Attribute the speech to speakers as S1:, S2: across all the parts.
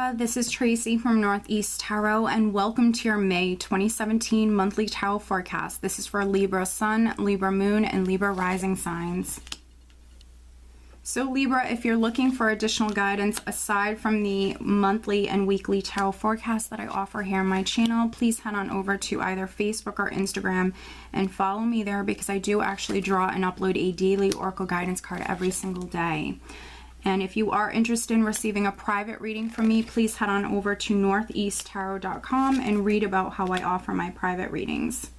S1: Libra, this is Tracy from Northeast Tarot, and welcome to your May 2017 monthly tarot forecast. This is for Libra Sun, Libra Moon, and Libra Rising signs. So Libra, if you're looking for additional guidance aside from the monthly and weekly tarot forecast that I offer here on my channel, please head on over to either Facebook or Instagram and follow me there, because I do actually draw and upload a daily oracle guidance card every single day. And if you are interested in receiving a private reading from me, please head on over to northeasttarot.com and read about how I offer my private readings.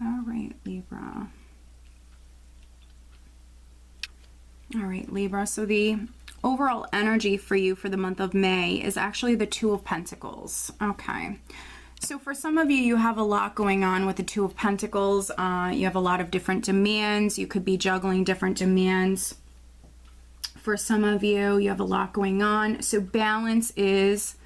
S1: All right, Libra. All right, Libra. So the overall energy for you for the month of May is actually the Two of Pentacles. Okay. So for some of you, you have a lot going on with the Two of Pentacles. You have a lot of different demands. You could be juggling different demands. For some of you, you have a lot going on. So balance is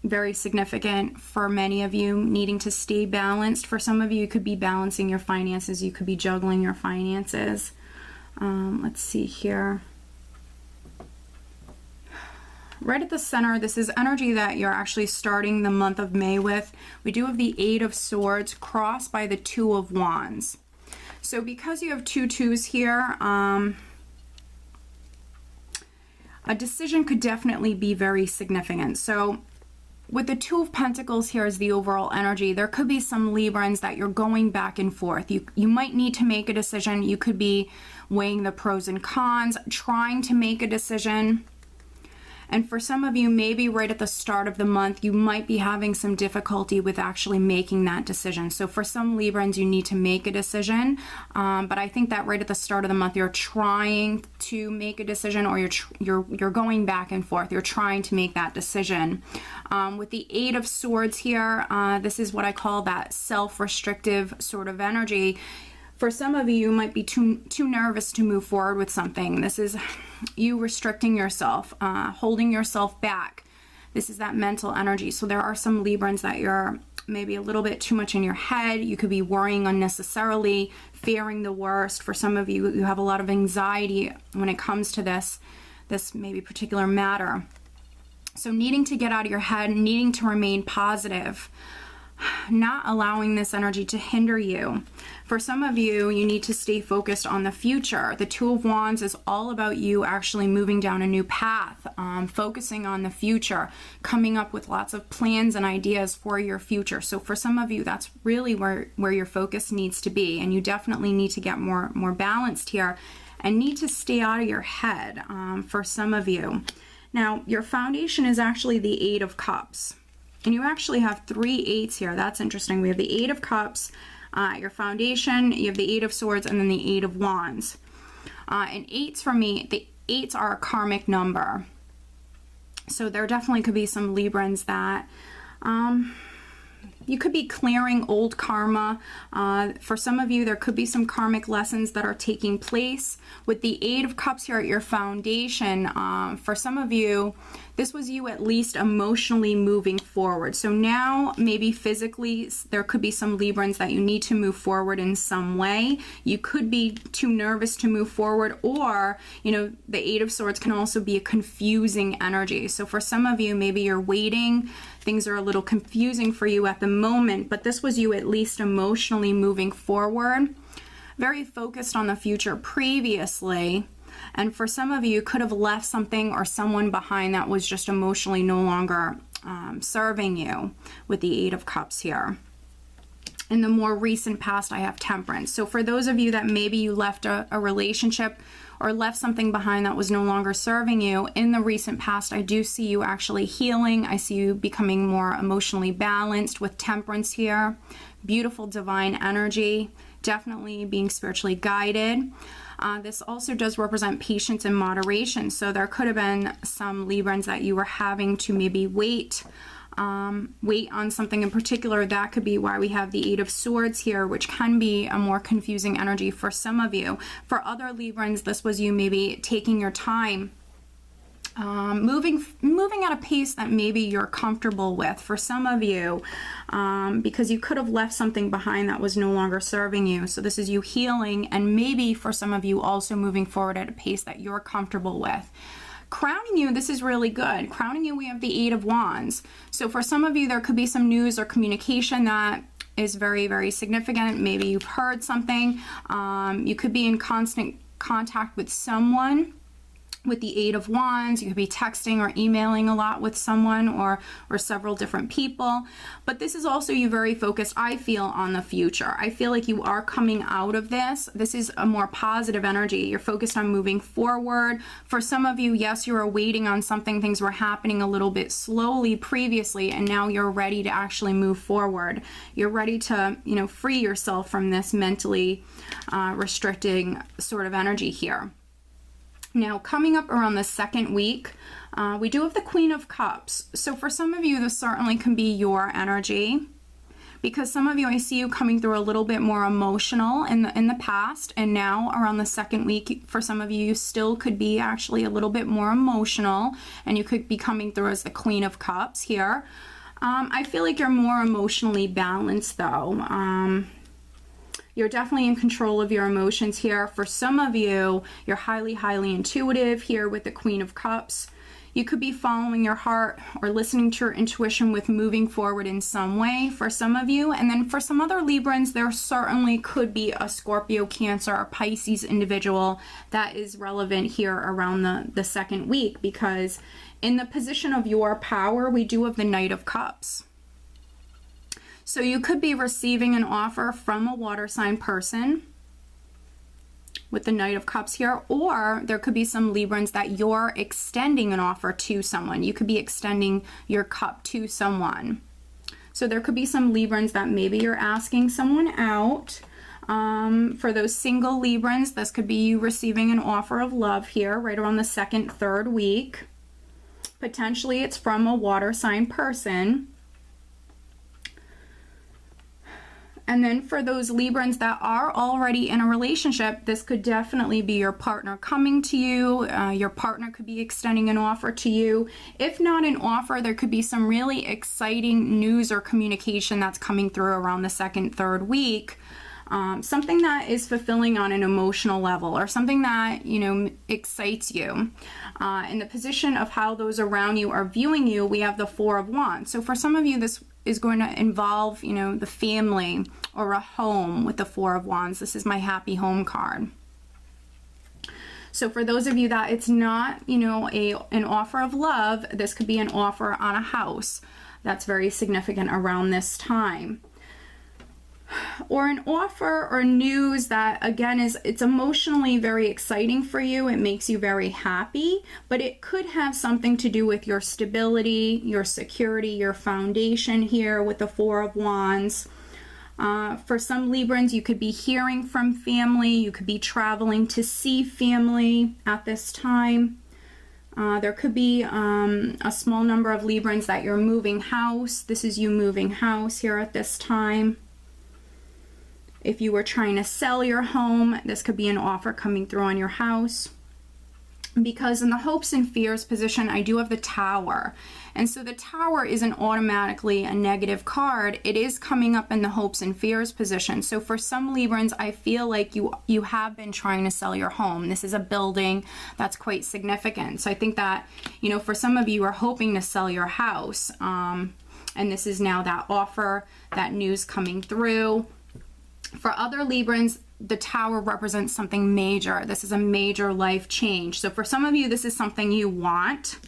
S1: very significant for many of you, needing to stay balanced. For some of you, you could be balancing your finances. You could be juggling your finances. Let's see here. Right at the center, this is energy that you're actually starting the month of May with. We do have the Eight of Swords crossed by the Two of Wands. So because you have two twos here, a decision could definitely be very significant. So with the Two of Pentacles here as the overall energy, there could be some Librans that you're going back and forth. You might need to make a decision. You could be weighing the pros and cons, trying to make a decision. And for some of you, maybe right at the start of the month, you might be having some difficulty with actually making that decision. So for some Librans, you need to make a decision. But I think that right at the start of the month, you're trying to make a decision, or you're going back and forth. You're trying to make that decision. With the Eight of Swords here, this is what I call that self-restrictive sort of energy. For some of you, you might be too nervous to move forward with something. This is you restricting yourself, holding yourself back. This is that mental energy. So there are some Librans that you're maybe a little bit too much in your head. You could be worrying unnecessarily, fearing the worst. For some of you, you have a lot of anxiety when it comes to this maybe particular matter. So needing to get out of your head, needing to remain positive, not allowing this energy to hinder you. For some of you, you need to stay focused on the future. The Two of Wands is all about you actually moving down a new path, focusing on the future, coming up with lots of plans and ideas for your future. So for some of you, that's really where your focus needs to be, and you definitely need to get more balanced here and need to stay out of your head for some of you. Now, your foundation is actually the Eight of Cups. And you actually have three eights here. That's interesting. We have the Eight of Cups, your foundation, you have the Eight of Swords, and then the Eight of Wands. And eights for me, the eights are a karmic number. So there definitely could be some Librans that you could be clearing old karma. For some of you, there could be some karmic lessons that are taking place. With the Eight of Cups here at your foundation, for some of you, this was you at least emotionally moving forward. So now maybe physically there could be some Librans that you need to move forward in some way. You could be too nervous to move forward, or, you know, the Eight of Swords can also be a confusing energy. So for some of you, maybe you're waiting. Things are a little confusing for you at the moment, but this was you at least emotionally moving forward. Very focused on the future previously. And for some of you, could have left something or someone behind that was just emotionally no longer serving you with the Eight of Cups here. In the more recent past, I have Temperance. So for those of you that maybe you left a relationship or left something behind that was no longer serving you, in the recent past, I do see you actually healing. I see you becoming more emotionally balanced with Temperance here. Beautiful divine energy, definitely being spiritually guided. This also does represent patience and moderation. So there could have been some Librans that you were having to maybe wait on something in particular. That could be why we have the Eight of Swords here, which can be a more confusing energy for some of you. For other Librans, this was you maybe taking your time moving at a pace that maybe you're comfortable with for some of you, because you could have left something behind that was no longer serving you. So this is you healing, and maybe for some of you also moving forward at a pace that you're comfortable with. Crowning you, this is really good. Crowning you, we have the Eight of Wands. So for some of you, there could be some news or communication that is very, very significant. Maybe you've heard something. You could be in constant contact with someone. With the Eight of Wands, you could be texting or emailing a lot with someone or several different people. But this is also you very focused, I feel, on the future. I feel like you are coming out of this. This is a more positive energy. You're focused on moving forward. For some of you, yes, you were waiting on something. Things were happening a little bit slowly previously, and now you're ready to actually move forward. You're ready to, you know, free yourself from this mentally restricting sort of energy here. Now, coming up around the second week, we do have the Queen of Cups. So for some of you, this certainly can be your energy, because some of you, I see you coming through a little bit more emotional in the past, and now around the second week, for some of you, you still could be actually a little bit more emotional, and you could be coming through as the Queen of Cups here. I feel like you're more emotionally balanced, though. You're definitely in control of your emotions here. For some of you, you're highly, highly intuitive here with the Queen of Cups. You could be following your heart or listening to your intuition with moving forward in some way for some of you. And then for some other Librans, there certainly could be a Scorpio, Cancer, or Pisces individual that is relevant here around the second week, because in the position of your power, we do have the Knight of Cups. So you could be receiving an offer from a water sign person with the Knight of Cups here, or there could be some Librans that you're extending an offer to someone. You could be extending your cup to someone. So there could be some Librans that maybe you're asking someone out. For those single Librans, this could be you receiving an offer of love here right around the second, third week. Potentially it's from a water sign person. And then for those Librans that are already in a relationship, this could definitely be your partner coming to you. Your partner could be extending an offer to you. If not an offer, there could be some really exciting news or communication that's coming through around the second, third week. Something that is fulfilling on an emotional level, or something that, you know, excites you. In the position of how those around you are viewing you, we have the Four of Wands. So for some of you, this is going to involve, you know, the family or a home with the Four of Wands. This is my happy home card. So for those of you that it's not, you know, an offer of love, this could be an offer on a house. That's very significant around this time. Or an offer or news that, again, it's emotionally very exciting for you. It makes you very happy, but it could have something to do with your stability, your security, your foundation here with the Four of Wands. For some Librans, you could be hearing from family. You could be traveling to see family at this time. There could be a small number of Librans that you're moving house. This is you moving house here at this time. If you were trying to sell your home, this could be an offer coming through on your house. Because in the hopes and fears position, I do have the Tower. And so the Tower isn't automatically a negative card. It is coming up in the hopes and fears position. So for some Librans, I feel like you have been trying to sell your home. This is a building that's quite significant. So I think that, you know, for some of you are hoping to sell your house. And this is now that offer, that news coming through. For other Librans, the Tower represents something major. This is a major life change. So for some of you, this is something you want.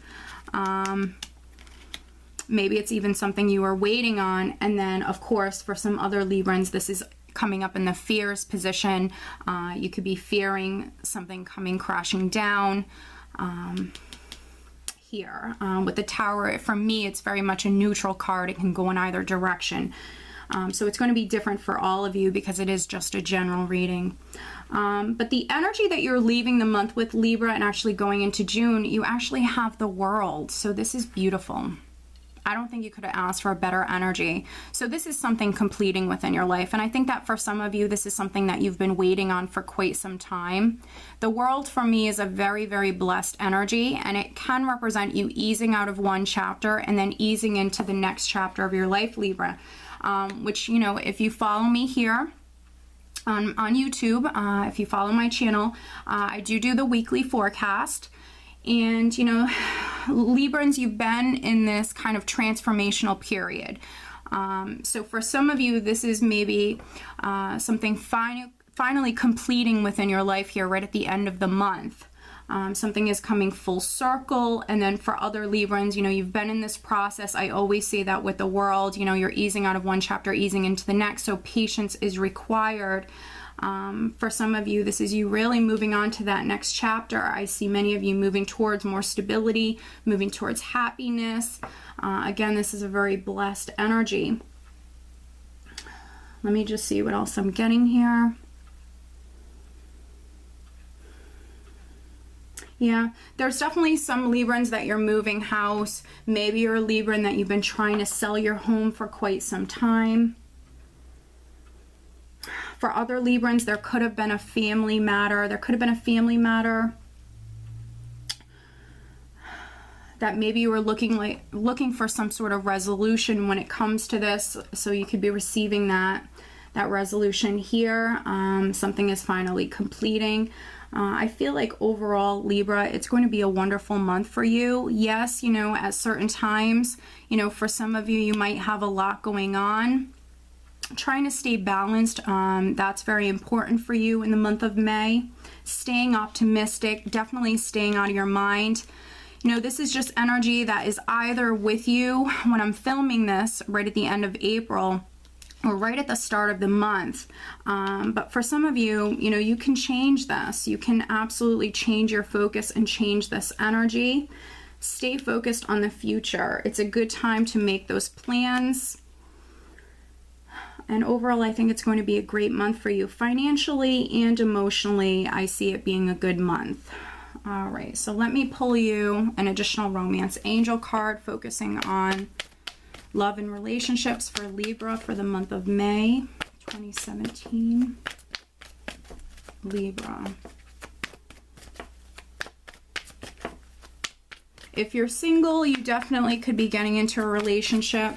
S1: Maybe it's even something you are waiting on. And then, of course, for some other Librans, this is coming up in the fears position. You could be fearing something coming crashing down here. With the Tower, for me, it's very much a neutral card. It can go in either direction. So it's going to be different for all of you because it is just a general reading. But the energy that you're leaving the month with, Libra, and actually going into June, you actually have the World. So this is beautiful. I don't think you could have asked for a better energy. So this is something completing within your life. And I think that for some of you, this is something that you've been waiting on for quite some time. The world for me is a very, very blessed energy, and it can represent you easing out of one chapter and then easing into the next chapter of your life, Libra. Which, you know, if you follow me here on YouTube, if you follow my channel, I do the weekly forecast. And, you know, Librans, you've been in this kind of transformational period. So for some of you, this is maybe something finally completing within your life here right at the end of the month. Something is coming full circle. And then for other Librans, you know, you've been in this process. I always say that with the world, you know, you're easing out of one chapter, easing into the next. So patience is required. For some of you, this is you really moving on to that next chapter. I see many of you moving towards more stability, moving towards happiness. Again, this is a very blessed energy. Let me just see what else I'm getting here. Yeah, there's definitely some Librans that you're moving house. Maybe you're a Libran that you've been trying to sell your home for quite some time. For other Librans, there could have been a family matter. There could have been a family matter that maybe you were looking for some sort of resolution when it comes to this. So you could be receiving that resolution here. Something is finally completing. I feel like overall, Libra, it's going to be a wonderful month for you. Yes, you know, at certain times, you know, for some of you, you might have a lot going on. Trying to stay balanced, that's very important for you in the month of May. Staying optimistic, definitely staying out of your mind. You know, this is just energy that is either with you when I'm filming this right at the end of April or right at the start of the month. But for some of you, you know, you can change this. You can absolutely change your focus and change this energy. Stay focused on the future. It's a good time to make those plans. And overall, I think it's going to be a great month for you. Financially and emotionally, I see it being a good month. All right, so let me pull you an additional romance angel card focusing on love and relationships for Libra for the month of May 2017. Libra. If you're single, you definitely could be getting into a relationship.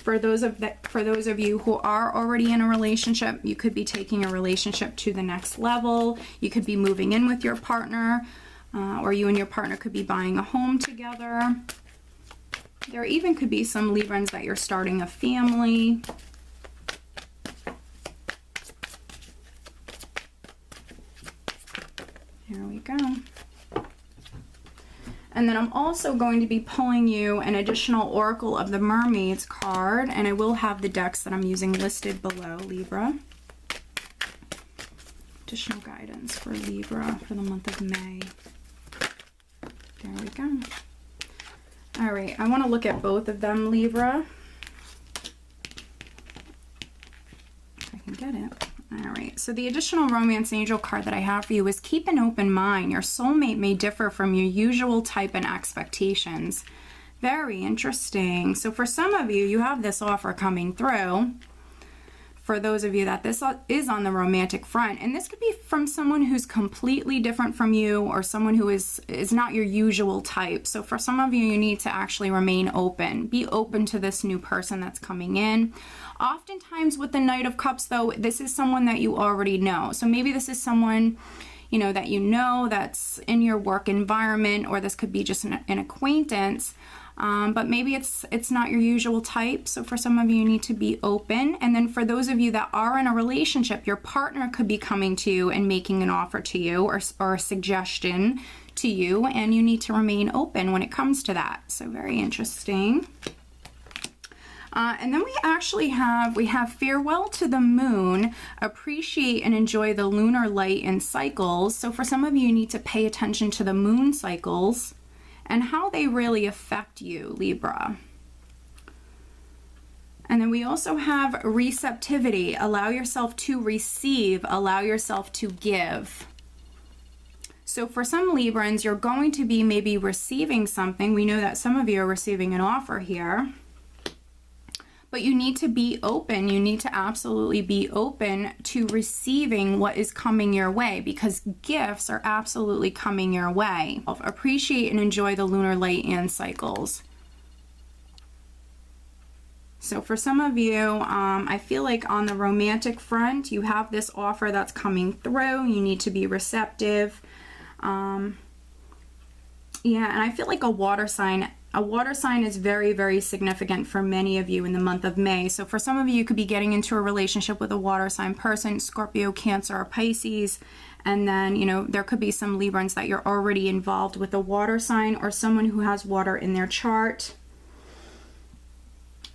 S1: For those of you who are already in a relationship, you could be taking a relationship to the next level. You could be moving in with your partner, or you and your partner could be buying a home together. There even could be some Librans that you're starting a family. Here we go. And then I'm also going to be pulling you an additional Oracle of the Mermaids card, and I will have the decks that I'm using listed below, Libra. Additional guidance for Libra for the month of May. There we go. All right, I want to look at both of them, Libra. If I can get it. All right, so the additional romance angel card that I have for you is keep an open mind. Your soulmate may differ from your usual type and expectations. Very interesting. So for some of you, you have this offer coming through. For those of you that this is on the romantic front, and this could be from someone who's completely different from you or someone who is not your usual type. So for some of you, you need to actually remain open. Be open to this new person that's coming in. Oftentimes with the Knight of Cups, though, this is someone that you already know. So maybe this is someone, you know, that you know that's in your work environment, or this could be just an acquaintance. But maybe it's not your usual type. So for some of you, you need to be open. And then for those of you that are in a relationship, your partner could be coming to you and making an offer to you or a suggestion to you, and you need to remain open when it comes to that. So very interesting. And then we actually have farewell to the moon, appreciate and enjoy the lunar light and cycles. So for some of you, you need to pay attention to the moon cycles and how they really affect you, Libra. And then we also have receptivity. Allow yourself to receive, allow yourself to give. So for some Librans, you're going to be maybe receiving something. We know that some of you are receiving an offer here. But you need to be open. You need to absolutely be open to receiving what is coming your way, because gifts are absolutely coming your way. Appreciate and enjoy the lunar light and cycles. So for some of you, I feel like on the romantic front, you have this offer that's coming through. You need to be receptive. Yeah, and I feel like a water sign is very, very significant for many of you in the month of May. So for some of you, you could be getting into a relationship with a water sign person, Scorpio, Cancer, or Pisces. And then, you know, there could be some Librans that you're already involved with a water sign or someone who has water in their chart.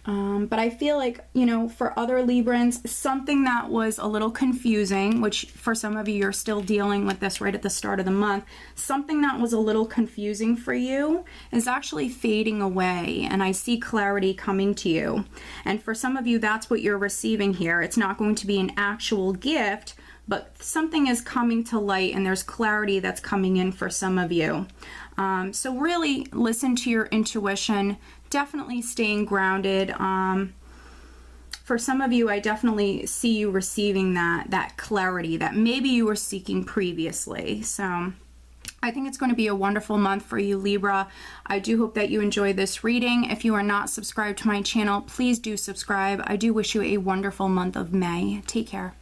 S1: But I feel like, you know, for other Librans, something that was a little confusing, which for some of you, you're still dealing with this right at the start of the month, something that was a little confusing for you is actually fading away, and I see clarity coming to you. And for some of you, that's what you're receiving here. It's not going to be an actual gift, but something is coming to light, and there's clarity that's coming in for some of you. So really listen to your intuition. Definitely staying grounded. For some of you, I definitely see you receiving that clarity that maybe you were seeking previously. So I think it's going to be a wonderful month for you, Libra. I do hope that you enjoyed this reading. If you are not subscribed to my channel, please do subscribe. I do wish you a wonderful month of May. Take care.